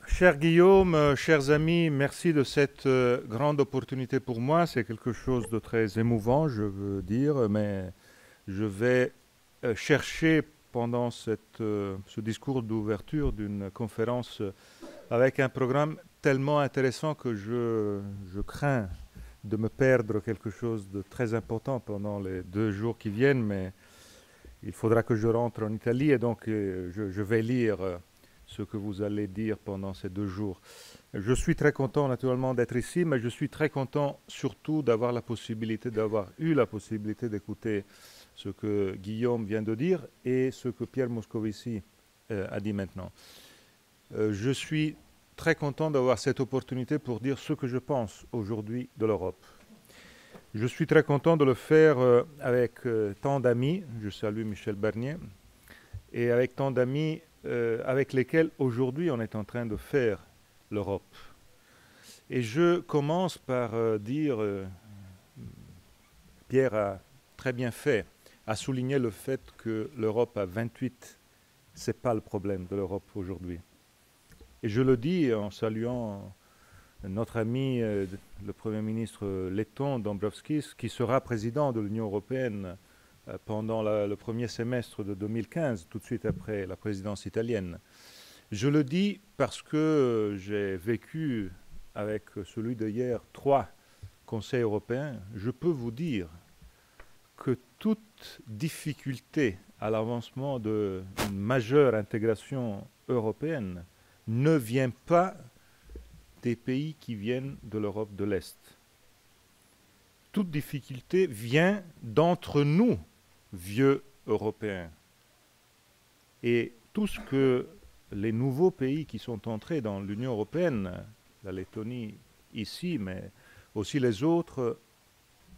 Cher Guillaume, chers amis, merci de cette grande opportunité pour moi. C'est quelque chose de très émouvant, je veux dire, mais je vais chercher pendant ce discours d'ouverture d'une conférence avec un programme tellement intéressant que je crains de me perdre quelque chose de très important pendant les 2 jours qui viennent, mais il faudra que je rentre en Italie et donc je vais lire ce que vous allez dire pendant ces 2 jours. Je suis très content naturellement d'être ici, mais je suis très content surtout d'avoir eu la possibilité d'écouter ce que Guillaume vient de dire et ce que Pierre Moscovici a dit maintenant. Je suis très content d'avoir cette opportunité pour dire ce que je pense aujourd'hui de l'Europe. Je suis très content de le faire avec tant d'amis. Je salue Michel Barnier. Et avec tant d'amis avec lesquels aujourd'hui on est en train de faire l'Europe. Et je commence par dire, Pierre a très bien fait, à souligner le fait que l'Europe à 28, ce n'est pas le problème de l'Europe aujourd'hui. Et je le dis en saluant notre ami, le Premier ministre letton, Dombrovskis, qui sera président de l'Union européenne pendant le premier semestre de 2015, tout de suite après la présidence italienne. Je le dis parce que j'ai vécu avec celui d'hier 3 conseils européens. Je peux vous dire que toute difficulté à l'avancement d'une majeure intégration européenne ne vient pas des pays qui viennent de l'Europe de l'Est. Toute difficulté vient d'entre nous, vieux Européens. Et tout ce que les nouveaux pays qui sont entrés dans l'Union européenne, la Lettonie ici, mais aussi les autres,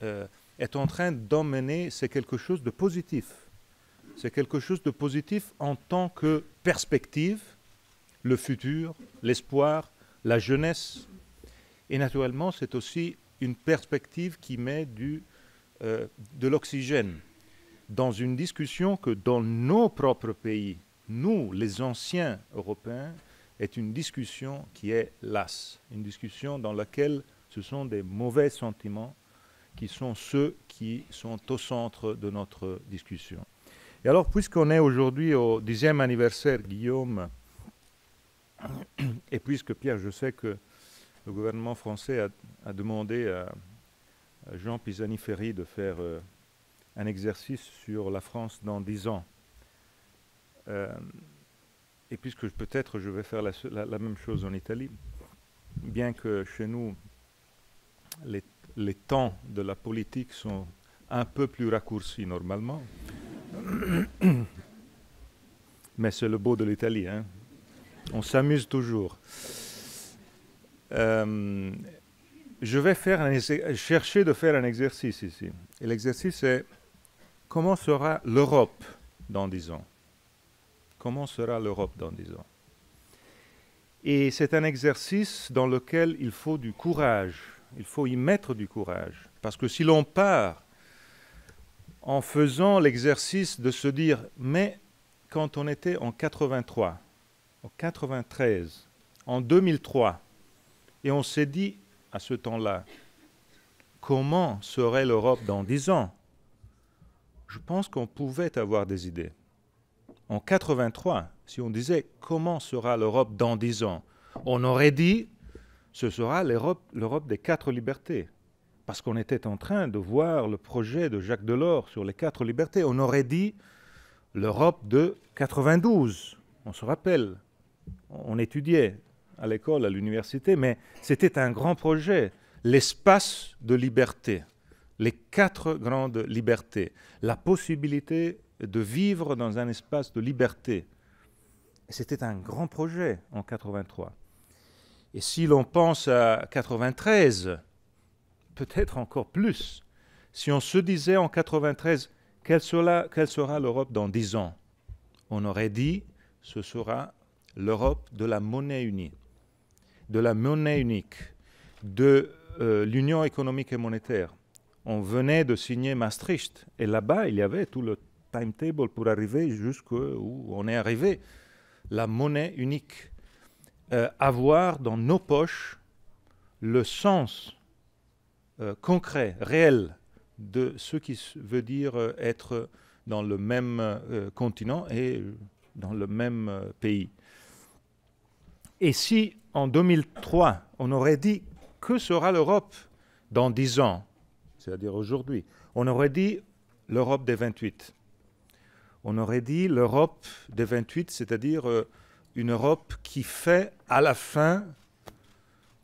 est en train d'emmener, c'est quelque chose de positif. C'est quelque chose de positif en tant que perspective, le futur, l'espoir, la jeunesse. Et naturellement, c'est aussi une perspective qui met de l'oxygène dans une discussion que dans nos propres pays, nous, les anciens Européens, est une discussion qui est lasse, une discussion dans laquelle ce sont des mauvais sentiments qui sont ceux qui sont au centre de notre discussion. Et alors, puisqu'on est aujourd'hui au 10e anniversaire, Guillaume, et puisque, Pierre, je sais que le gouvernement français a demandé à Jean Pisani-Ferry de faire un exercice sur la France dans 10 ans. Et puisque peut-être je vais faire la même chose en Italie, bien que chez nous, les temps de la politique sont un peu plus raccourcis normalement, mais c'est le beau de l'Italie, hein. On s'amuse toujours. Je vais chercher de faire un exercice ici. Et l'exercice est: comment sera l'Europe dans 10 ans? Comment sera l'Europe dans 10 ans? Et c'est un exercice dans lequel il faut du courage. Il faut y mettre du courage. Parce que si l'on part en faisant l'exercice de se dire, mais quand on était en 83, en 93, en 2003, et on s'est dit à ce temps-là, comment serait l'Europe dans 10 ans? Je pense qu'on pouvait avoir des idées. En 83, si on disait comment sera l'Europe dans 10 ans, on aurait dit ce sera l'Europe des 4 libertés. Parce qu'on était en train de voir le projet de Jacques Delors sur les 4 libertés. On aurait dit l'Europe de 92. On se rappelle, on étudiait à l'école, à l'université, mais c'était un grand projet, l'espace de liberté, les 4 grandes libertés, la possibilité de vivre dans un espace de liberté. C'était un grand projet en 83. Et si l'on pense à 93, peut-être encore plus, si on se disait en 93, quelle sera l'Europe dans 10 ans? On aurait dit, ce sera l'Europe de la monnaie unie, de l'Union économique et monétaire. On venait de signer Maastricht, et là-bas, il y avait tout le timetable pour arriver jusqu'où on est arrivé. La monnaie unique, avoir dans nos poches le sens concret, réel, de ce qui veut dire être dans le même continent et dans le même pays. Et si en 2003, on aurait dit que sera l'Europe dans 10 ans, c'est-à-dire aujourd'hui, on aurait dit l'Europe des 28. On aurait dit l'Europe des 28, c'est-à-dire une Europe qui fait à la fin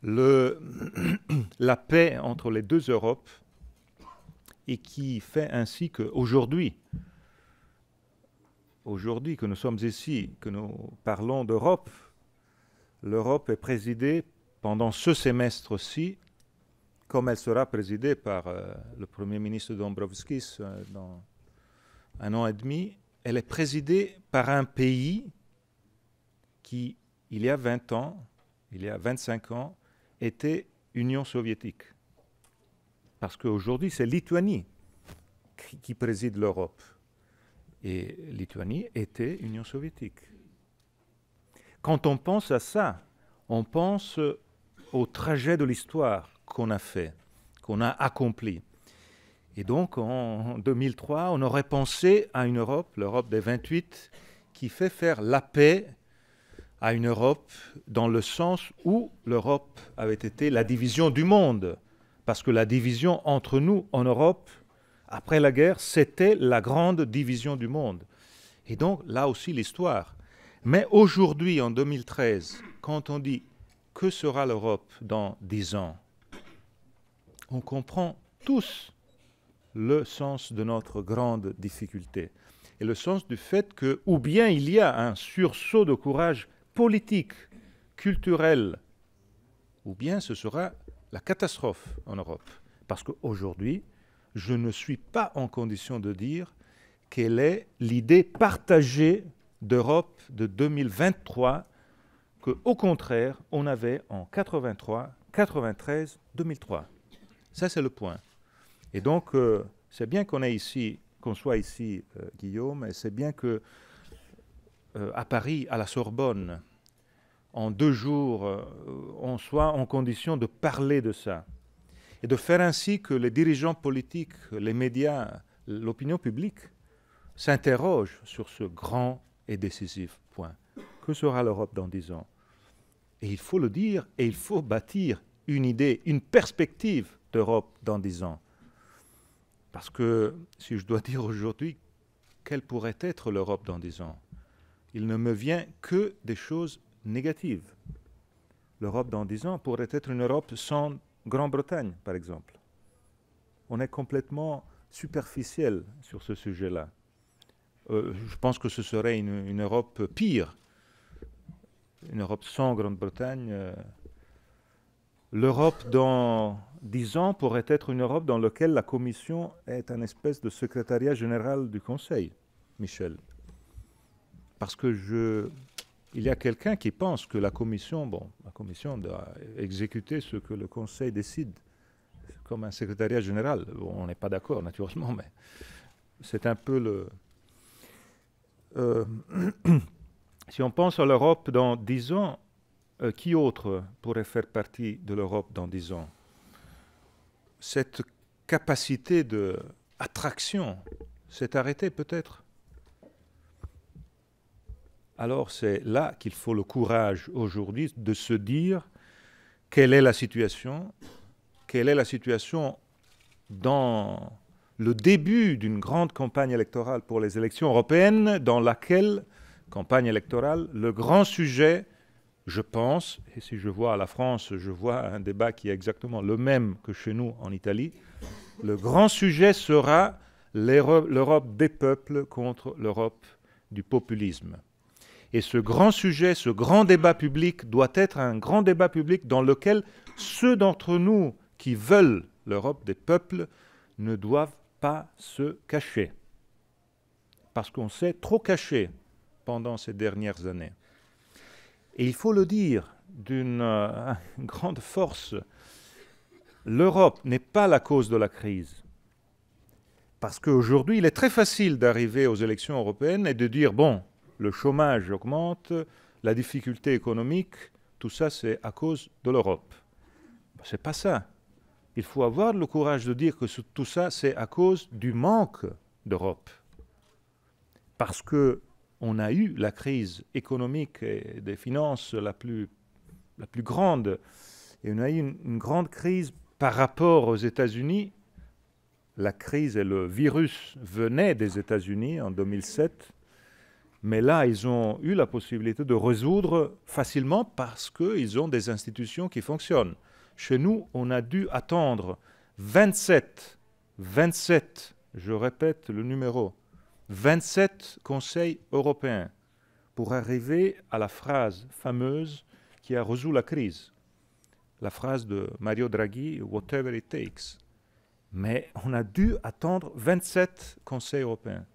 la paix entre les deux Europes et qui fait ainsi qu'aujourd'hui, que nous sommes ici, que nous parlons d'Europe, l'Europe est présidée pendant ce semestre-ci, comme elle sera présidée par le Premier ministre Dombrovskis dans 1 an et demi, elle est présidée par un pays qui, il y a 20 ans, il y a 25 ans, était Union soviétique. Parce qu'aujourd'hui, c'est Lituanie qui préside l'Europe. Et Lituanie était Union soviétique. Quand on pense à ça, on pense au trajet de l'histoire qu'on a fait, qu'on a accompli. Et donc, en 2003, on aurait pensé à une Europe, l'Europe des 28, qui fait faire la paix à une Europe dans le sens où l'Europe avait été la division du monde. Parce que la division entre nous en Europe, après la guerre, c'était la grande division du monde. Et donc, là aussi, l'histoire. Mais aujourd'hui, en 2013, quand on dit « que sera l'Europe dans 10 ans ?», on comprend tous le sens de notre grande difficulté et le sens du fait que, ou bien il y a un sursaut de courage politique, culturel, ou bien ce sera la catastrophe en Europe. Parce qu'aujourd'hui, je ne suis pas en condition de dire quelle est l'idée partagée d'Europe de 2023 qu'au contraire, on avait en 83, 93, 2003. Ça, c'est le point. Et donc, c'est bien qu'on soit ici, Guillaume, et c'est bien que à Paris, à la Sorbonne, en 2 jours, on soit en condition de parler de ça. Et de faire ainsi que les dirigeants politiques, les médias, l'opinion publique s'interrogent sur ce grand et décisif point. Que sera l'Europe dans 10 ans ? Et il faut le dire, et il faut bâtir une idée, une perspective d'Europe dans 10 ans. Parce que, si je dois dire aujourd'hui, quelle pourrait être l'Europe dans 10 ans ? Il ne me vient que des choses négatives. L'Europe dans 10 ans pourrait être une Europe sans Grande-Bretagne, par exemple. On est complètement superficiel sur ce sujet-là. Je pense que ce serait une Europe pire, une Europe sans Grande-Bretagne. L'Europe dans 10 ans pourrait être une Europe dans laquelle la Commission est un espèce de secrétariat général du Conseil, Michel. Parce que il y a quelqu'un qui pense que la Commission doit exécuter ce que le Conseil décide, comme un secrétariat général. Bon, on n'est pas d'accord, naturellement, mais c'est un peu le... Si on pense à l'Europe dans 10 ans, qui autre pourrait faire partie de l'Europe dans 10 ans ? Cette capacité d'attraction s'est arrêtée peut-être. Alors c'est là qu'il faut le courage aujourd'hui de se dire quelle est la situation dans le début d'une grande campagne électorale pour les élections européennes, dans laquelle, campagne électorale, le grand sujet, je pense, et si je vois à la France, je vois un débat qui est exactement le même que chez nous en Italie, le grand sujet sera l'Europe des peuples contre l'Europe du populisme. Et ce grand sujet, ce grand débat public doit être un grand débat public dans lequel ceux d'entre nous qui veulent l'Europe des peuples ne doivent pas se cacher. Parce qu'on s'est trop caché pendant ces dernières années. Et il faut le dire d'une grande force, l'Europe n'est pas la cause de la crise. Parce qu'aujourd'hui, il est très facile d'arriver aux élections européennes et de dire, bon, le chômage augmente, la difficulté économique, tout ça c'est à cause de l'Europe. C'est pas ça. Il faut avoir le courage de dire que tout ça c'est à cause du manque d'Europe. Parce que on a eu la crise économique et des finances la plus grande, et on a eu une grande crise par rapport aux États-Unis. La crise et le virus venaient des États-Unis en 2007, mais là, ils ont eu la possibilité de résoudre facilement parce qu'ils ont des institutions qui fonctionnent. Chez nous, on a dû attendre 27, je répète le numéro, 27 conseils européens pour arriver à la phrase fameuse qui a résolu la crise. La phrase de Mario Draghi, « Whatever it takes ». Mais on a dû attendre 27 conseils européens.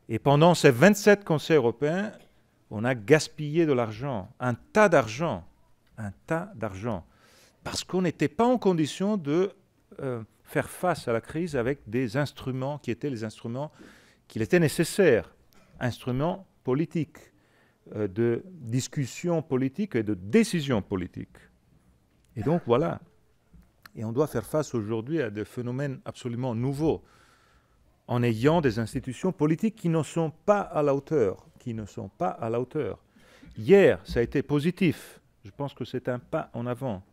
Et pendant ces 27 conseils européens, on a gaspillé de l'argent, un tas d'argent, parce qu'on n'était pas en condition de faire face à la crise avec des instruments qui étaient les instruments qu'il était nécessaire, instruments politiques, de discussion politique et de décision politique. Et donc voilà. Et on doit faire face aujourd'hui à des phénomènes absolument nouveaux, en ayant des institutions politiques qui ne sont pas à la hauteur, Hier, ça a été positif. Je pense que c'est un pas en avant.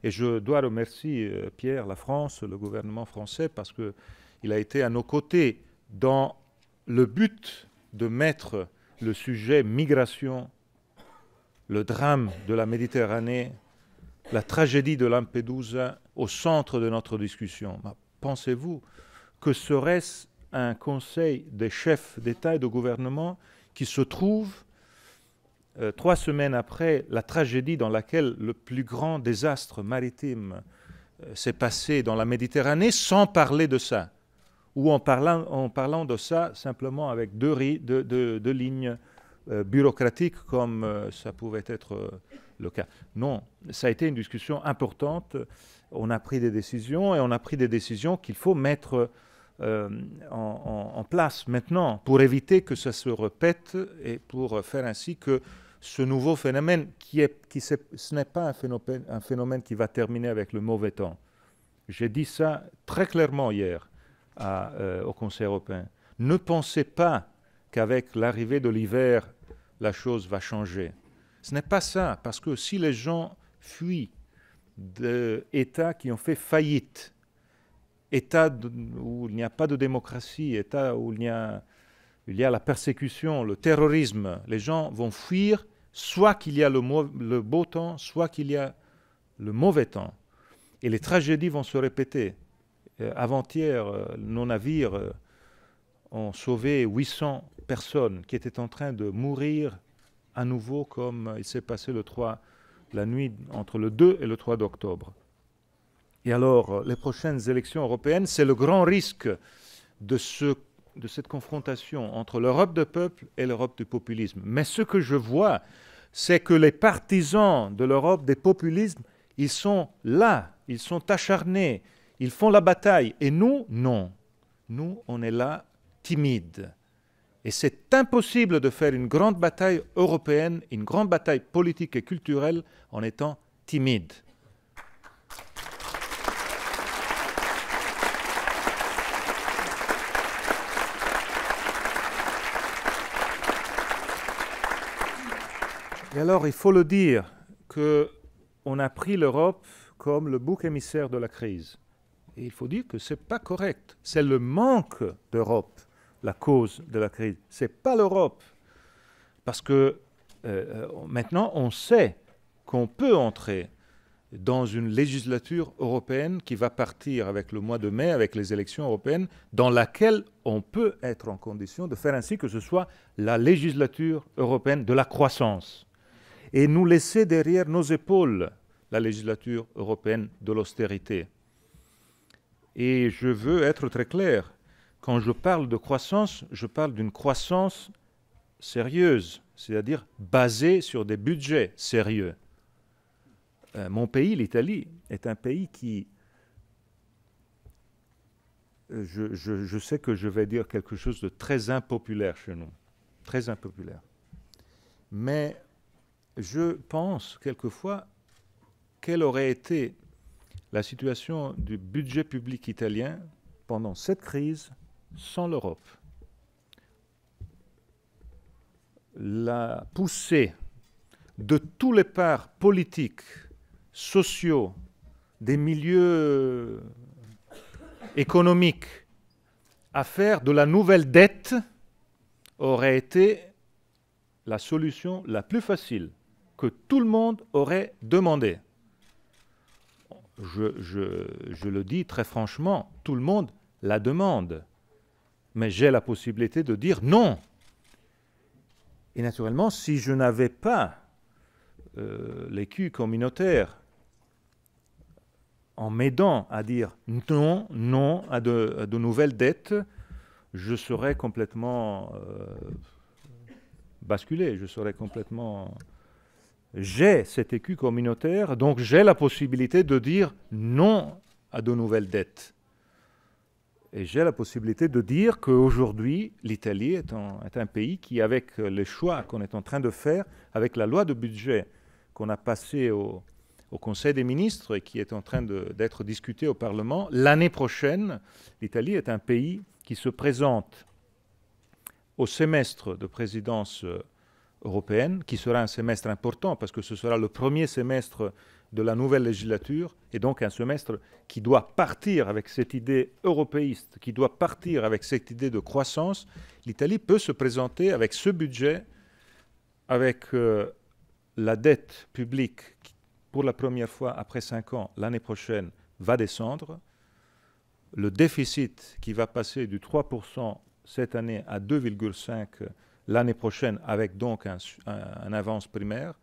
Et je dois remercier Pierre, la France, le gouvernement français, parce qu'il a été à nos côtés dans le but de mettre le sujet migration, le drame de la Méditerranée, la tragédie de Lampedusa au centre de notre discussion. Pensez-vous que serait-ce un conseil des chefs d'État et de gouvernement qui se trouve 3 semaines après la tragédie dans laquelle le plus grand désastre maritime s'est passé dans la Méditerranée sans parler de ça, ou en parlant de ça simplement avec deux lignes bureaucratiques comme ça pouvait être le cas. Non, ça a été une discussion importante. On a pris des décisions et on a pris des décisions qu'il faut mettre en place maintenant pour éviter que ça se répète et pour faire ainsi que ce nouveau phénomène, ce n'est pas un phénomène qui va terminer avec le mauvais temps. J'ai dit ça très clairement hier au Conseil européen. Ne pensez pas qu'avec l'arrivée de l'hiver, la chose va changer. Ce n'est pas ça, parce que si les gens fuient d'États qui ont fait faillite, États où il n'y a pas de démocratie, États où il y a la persécution, le terrorisme, les gens vont fuir, soit qu'il y a le beau temps, soit qu'il y a le mauvais temps. Et les tragédies vont se répéter. Avant-hier, nos navires ont sauvé 800 personnes qui étaient en train de mourir à nouveau comme il s'est passé la nuit entre le 2 et le 3 d'octobre. Et alors, les prochaines élections européennes, c'est le grand risque de cette confrontation entre l'Europe des peuples et l'Europe du populisme. Mais ce que je vois, c'est que les partisans de l'Europe des populismes, ils sont là, ils sont acharnés, ils font la bataille. Et nous, non. Nous, on est là, timides. Et c'est impossible de faire une grande bataille européenne, une grande bataille politique et culturelle en étant timide. Et alors, il faut le dire, qu'on a pris l'Europe comme le bouc émissaire de la crise. Et il faut dire que ce n'est pas correct. C'est le manque d'Europe, la cause de la crise. Ce n'est pas l'Europe. Parce que maintenant, on sait qu'on peut entrer dans une législature européenne qui va partir avec le mois de mai, avec les élections européennes, dans laquelle on peut être en condition de faire ainsi que ce soit la législature européenne de la croissance. Et nous laisser derrière nos épaules la législature européenne de l'austérité. Et je veux être très clair, quand je parle de croissance, je parle d'une croissance sérieuse, c'est-à-dire basée sur des budgets sérieux. Mon pays, l'Italie, est un pays qui... Je sais que je vais dire quelque chose de très impopulaire chez nous, très impopulaire. Mais je pense quelquefois quelle aurait été la situation du budget public italien pendant cette crise sans l'Europe. La poussée de tous les parts politiques, sociaux, des milieux économiques à faire de la nouvelle dette aurait été la solution la plus facile que tout le monde aurait demandé. Je le dis très franchement, tout le monde la demande. Mais j'ai la possibilité de dire non. Et naturellement, si je n'avais pas l'écu communautaire en m'aidant à dire non, non à de nouvelles dettes, je serais complètement basculé, je serais complètement... J'ai cet écu communautaire, donc j'ai la possibilité de dire non à de nouvelles dettes. Et j'ai la possibilité de dire qu'aujourd'hui, l'Italie est un pays qui, avec les choix qu'on est en train de faire, avec la loi de budget qu'on a passée au Conseil des ministres et qui est en train d'être discutée au Parlement, l'année prochaine, l'Italie est un pays qui se présente au semestre de présidence européenne, qui sera un semestre important parce que ce sera le premier semestre de la nouvelle législature et donc un semestre qui doit partir avec cette idée européiste, qui doit partir avec cette idée de croissance. L'Italie peut se présenter avec ce budget, avec la dette publique qui, pour la première fois après 5 ans, l'année prochaine, va descendre, le déficit qui va passer du 3% cette année à 2,5% l'année prochaine, avec donc un avance primaire,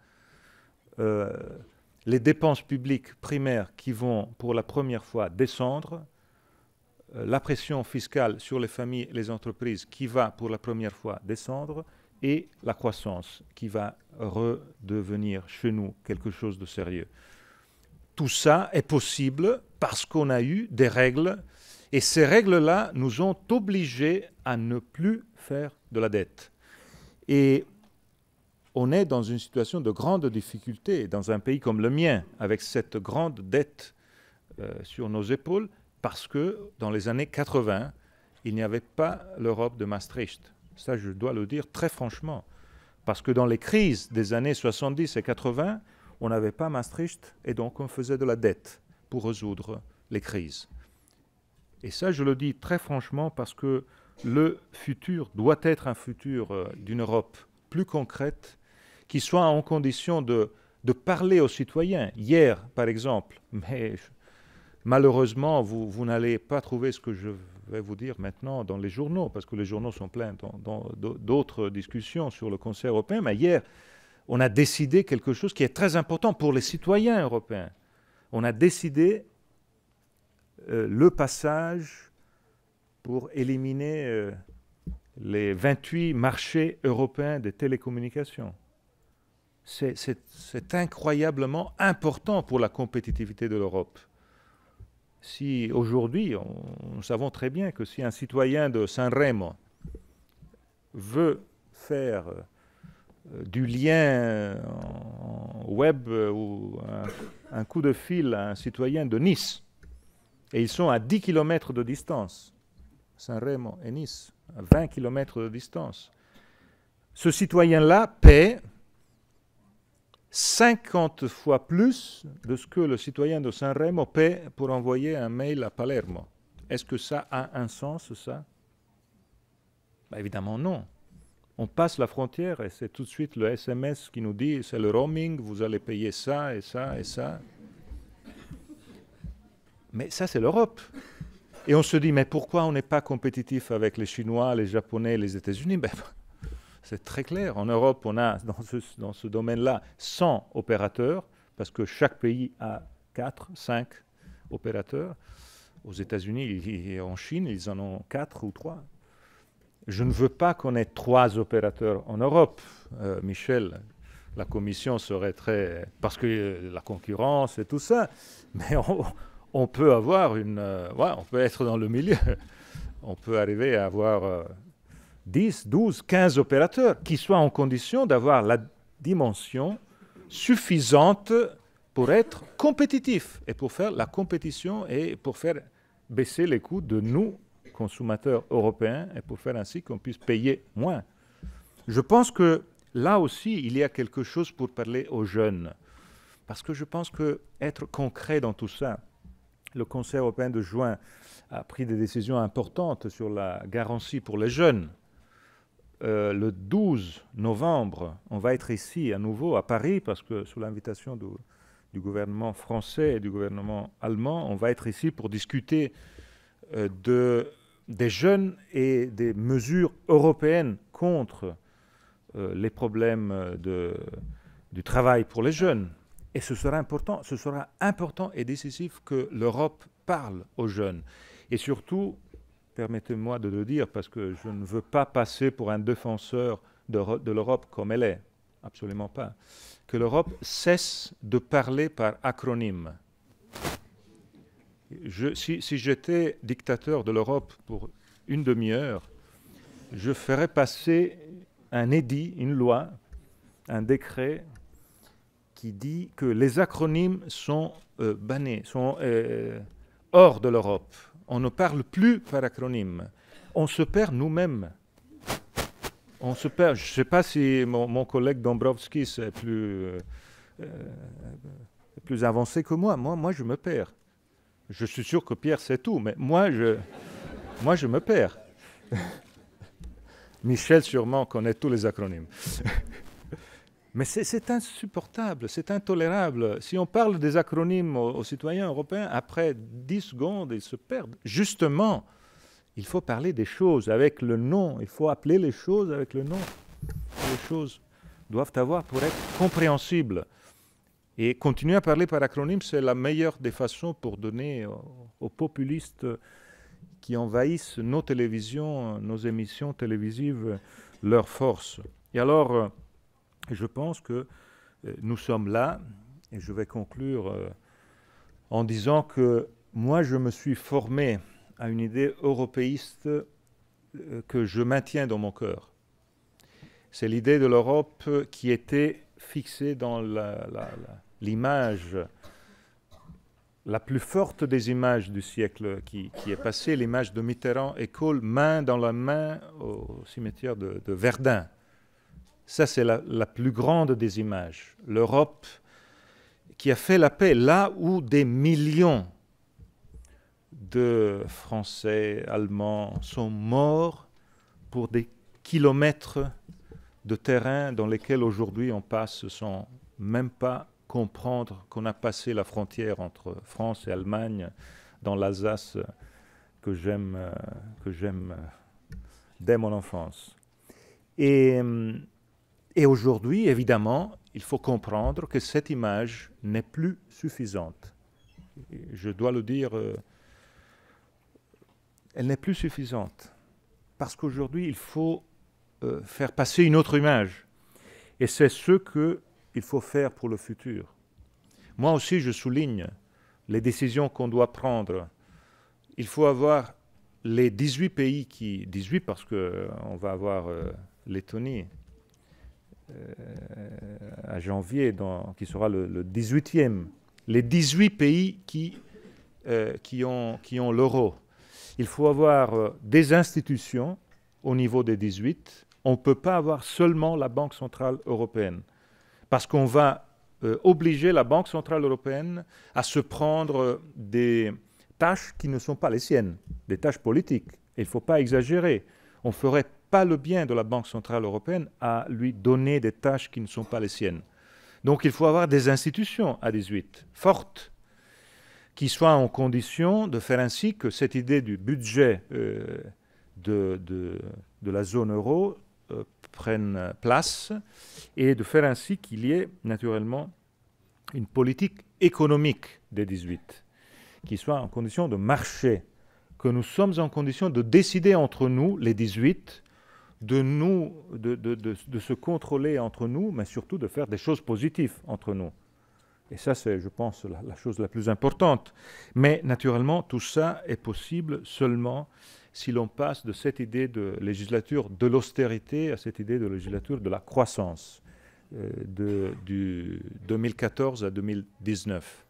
les dépenses publiques primaires qui vont pour la première fois descendre, la pression fiscale sur les familles et les entreprises qui va pour la première fois descendre, et la croissance qui va redevenir chez nous quelque chose de sérieux. Tout ça est possible parce qu'on a eu des règles, et ces règles-là nous ont obligés à ne plus faire de la dette. Et on est dans une situation de grande difficulté dans un pays comme le mien, avec cette grande dette sur nos épaules, parce que dans les années 80, il n'y avait pas l'Europe de Maastricht. Ça, je dois le dire très franchement. Parce que dans les crises des années 70 et 80, on n'avait pas Maastricht et donc on faisait de la dette pour résoudre les crises. Et ça, je le dis très franchement parce que le futur doit être un futur d'une Europe plus concrète, qui soit en condition de parler aux citoyens. Hier, par exemple, mais malheureusement, vous n'allez pas trouver ce que je vais vous dire maintenant dans les journaux, parce que les journaux sont pleins d'autres discussions sur le Conseil européen, mais hier, on a décidé quelque chose qui est très important pour les citoyens européens. On a décidé le passage pour éliminer les 28 marchés européens des télécommunications. C'est incroyablement important pour la compétitivité de l'Europe. Si aujourd'hui, nous savons très bien que si un citoyen de Sanremo veut faire du lien web ou un coup de fil à un citoyen de Nice, et ils sont à 10 km de distance, Sanremo et Nice, à 20 km de distance, ce citoyen-là paie 50 fois plus de ce que le citoyen de Sanremo paie pour envoyer un mail à Palermo. Est-ce que ça a un sens, ça? Ben évidemment non. On passe la frontière et c'est tout de suite le SMS qui nous dit c'est le roaming, vous allez payer ça et ça et ça. Mais ça, c'est l'Europe. Et on se dit, mais pourquoi on n'est pas compétitif avec les Chinois, les Japonais, les États-Unis? Ben, c'est très clair. En Europe, on a dans ce domaine-là 100 opérateurs, parce que chaque pays a 4, 5 opérateurs. Aux États-Unis et en Chine, ils en ont 4 ou 3. Je ne veux pas qu'on ait 3 opérateurs en Europe. Michel, la Commission serait très... Parce que la concurrence et tout ça. Mais on peut avoir on peut être dans le milieu. On peut arriver à avoir 10, 12, 15 opérateurs qui soient en condition d'avoir la dimension suffisante pour être compétitif et pour faire la compétition et pour faire baisser les coûts de nous, consommateurs européens, et pour faire ainsi qu'on puisse payer moins. Je pense que là aussi, il y a quelque chose pour parler aux jeunes. Parce que je pense qu'être concret dans tout ça, le Conseil européen de juin a pris des décisions importantes sur la garantie pour les jeunes. Le 12 novembre, on va être ici à nouveau à Paris, parce que sous l'invitation du gouvernement français et du gouvernement allemand, on va être ici pour discuter des jeunes et des mesures européennes contre les problèmes du travail pour les jeunes. Et ce sera important et décisif que l'Europe parle aux jeunes. Et surtout, permettez-moi de le dire, parce que je ne veux pas passer pour un défenseur de l'Europe comme elle est, absolument pas, que l'Europe cesse de parler par acronyme. Si j'étais dictateur de l'Europe pour une demi-heure, je ferais passer un édit, une loi, un décret qui dit que les acronymes sont bannés, sont hors de l'Europe. On ne parle plus par acronyme. On se perd nous-mêmes. On se perd. Je ne sais pas si mon collègue Dombrovskis est plus avancé que moi. Moi, je me perds. Je suis sûr que Pierre sait tout, mais moi, je me perds. Michel sûrement connaît tous les acronymes. Mais c'est insupportable, c'est intolérable. Si on parle des acronymes aux citoyens européens, après 10 secondes, ils se perdent. Justement, il faut parler des choses avec le nom. Il faut appeler les choses avec le nom. Les choses doivent avoir pour être compréhensibles. Et continuer à parler par acronyme, c'est la meilleure des façons pour donner aux populistes qui envahissent nos télévisions, nos émissions télévisives, leur force. Et alors, je pense que nous sommes là, et je vais conclure en disant que moi, je me suis formé à une idée européiste que je maintiens dans mon cœur. C'est l'idée de l'Europe qui était fixée dans l'image, la plus forte des images du siècle qui est passé, l'image de Mitterrand et Kohl, main dans la main au cimetière de Verdun. Ça, c'est la plus grande des images. L'Europe qui a fait la paix là où des millions de Français, Allemands sont morts pour des kilomètres de terrain dans lesquels aujourd'hui on passe sans même pas comprendre qu'on a passé la frontière entre France et Allemagne dans l'Alsace que j'aime dès mon enfance. Et aujourd'hui, évidemment, il faut comprendre que cette image n'est plus suffisante. Je dois le dire, elle n'est plus suffisante. Parce qu'aujourd'hui, il faut faire passer une autre image. Et c'est ce qu'il faut faire pour le futur. Moi aussi, je souligne les décisions qu'on doit prendre. Il faut avoir les 18 pays 18 parce qu'on va avoir Lettonie, à janvier, qui sera le 18e, les 18 pays qui ont l'euro. Il faut avoir des institutions au niveau des 18. On ne peut pas avoir seulement la Banque centrale européenne, parce qu'on va obliger la Banque centrale européenne à se prendre des tâches qui ne sont pas les siennes, des tâches politiques. Et il ne faut pas exagérer. On ne ferait pas le bien de la Banque centrale européenne à lui donner des tâches qui ne sont pas les siennes. Donc il faut avoir des institutions à 18, fortes, qui soient en condition de faire ainsi que cette idée du budget de la zone euro prenne place et de faire ainsi qu'il y ait naturellement une politique économique des 18 qui soit en condition de marcher, que nous sommes en condition de décider entre nous, les 18, de se contrôler entre nous, mais surtout de faire des choses positives entre nous. Et ça, c'est, je pense, la chose la plus importante. Mais naturellement, tout ça est possible seulement si l'on passe de cette idée de législature de l'austérité à cette idée de législature de la croissance. du 2014 à 2019.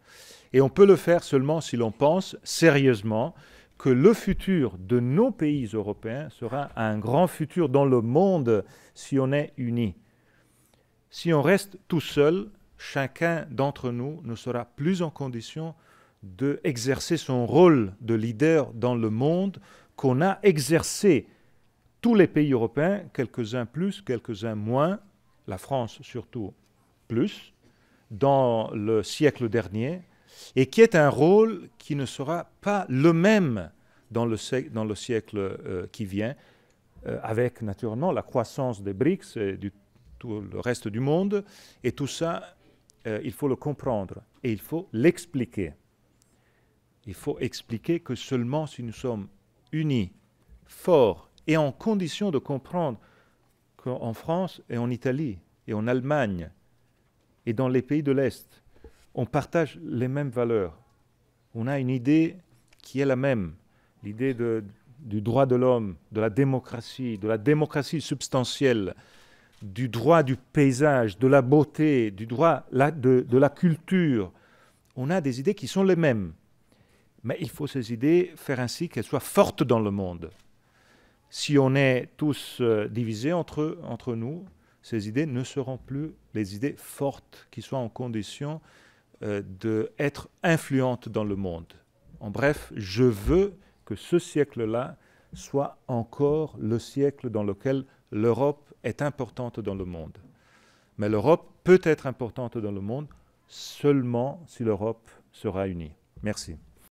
Et on peut le faire seulement si l'on pense sérieusement que le futur de nos pays européens sera un grand futur dans le monde si on est unis. Si on reste tout seul, chacun d'entre nous ne sera plus en condition d'exercer son rôle de leader dans le monde qu'on a exercé tous les pays européens, quelques-uns plus, quelques-uns moins, la France surtout plus, dans le siècle dernier, et qui est un rôle qui ne sera pas le même dans le siècle qui vient, avec naturellement la croissance des BRICS et tout le reste du monde, et tout ça, il faut le comprendre et il faut l'expliquer. Il faut expliquer que seulement si nous sommes unis, forts et en condition de comprendre qu'en France et en Italie et en Allemagne et dans les pays de l'Est, on partage les mêmes valeurs. On a une idée qui est la même, l'idée du droit de l'homme, de la démocratie substantielle, du droit du paysage, de la beauté, du droit de la culture. On a des idées qui sont les mêmes. Mais il faut ces idées faire ainsi qu'elles soient fortes dans le monde. Si on est tous divisés entre nous, ces idées ne seront plus les idées fortes qui soient en condition d'être influentes dans le monde. En bref, je veux que ce siècle-là soit encore le siècle dans lequel l'Europe est importante dans le monde. Mais l'Europe peut être importante dans le monde seulement si l'Europe sera unie. Merci.